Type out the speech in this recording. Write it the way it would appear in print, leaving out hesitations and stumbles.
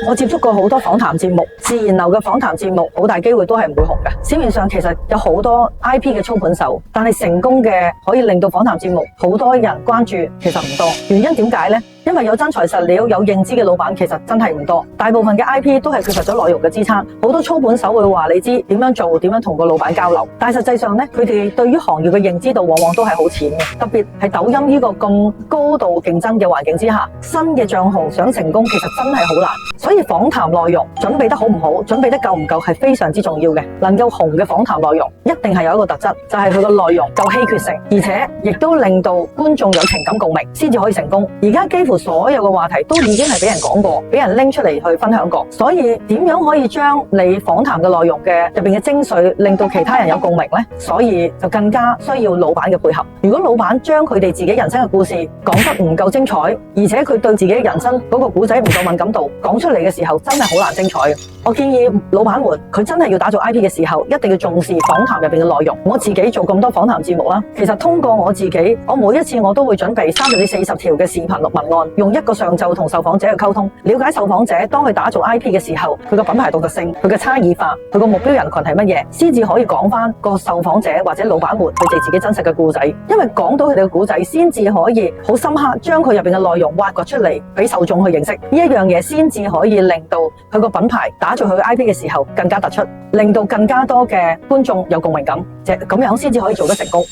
我接觸過好多訪談節目，自然流嘅訪談節目好大機會都係唔會紅嘅。市面上其實有好多 IP 嘅操盤手，但係成功嘅可以令到訪談節目好多人關注，其實唔多。原因點解呢？因為有真材實料、有認知嘅老闆其實真係唔多，大部分嘅 IP 都係缺乏咗內容嘅支撐。好多操盤手會話你知點樣做，點樣同個老闆交流，但係實際上呢，佢哋對於行業嘅認知度往往都係好淺嘅。特別係抖音呢個咁高度競爭嘅環境之下，新嘅賬號想成功其實真係好難。所以訪談內容準備得好唔好，準備得夠唔夠係非常之重要嘅。能夠紅嘅訪談內容一定係有一個特質，就係佢個內容夠稀缺性，而且亦都令到觀眾有情感共鳴，先至可以成功。而家幾乎所有嘅話題都已經係俾人講過，俾人拎出嚟去分享過。所以點樣可以將你訪談嘅內容嘅入邊嘅精髓，令到其他人有共鳴呢？所以就更加需要老闆嘅配合。如果老闆將佢哋自己人生嘅故事講得唔夠精彩，而且佢對自己人生嗰個故仔唔夠敏感度，講出嚟嘅時候真係好難精彩嘅。我建議老闆們，佢真係要打造 IP 嘅時候，一定要重視訪談入邊嘅內容。我自己做咁多訪談節目啦，其實通過我自己，我每一次我都會準備30至40條嘅視頻錄文案，用一個上晝同受訪者去溝通，了解受訪者當佢打造 IP 嘅時候，佢個品牌獨特性、佢嘅差異化、佢個目標人群係乜嘢，先至可以講翻個受訪者或者老闆們佢哋自己真實嘅故仔。因為講到佢哋嘅故仔，先至可以好深刻將佢入邊嘅內容挖掘出嚟，俾受眾去認識。呢一樣嘢先至可以令到佢個品牌打造佢嘅 IP 嘅時候更加突出，令到更加多嘅觀眾有共鳴感，咁樣先至可以做得成功。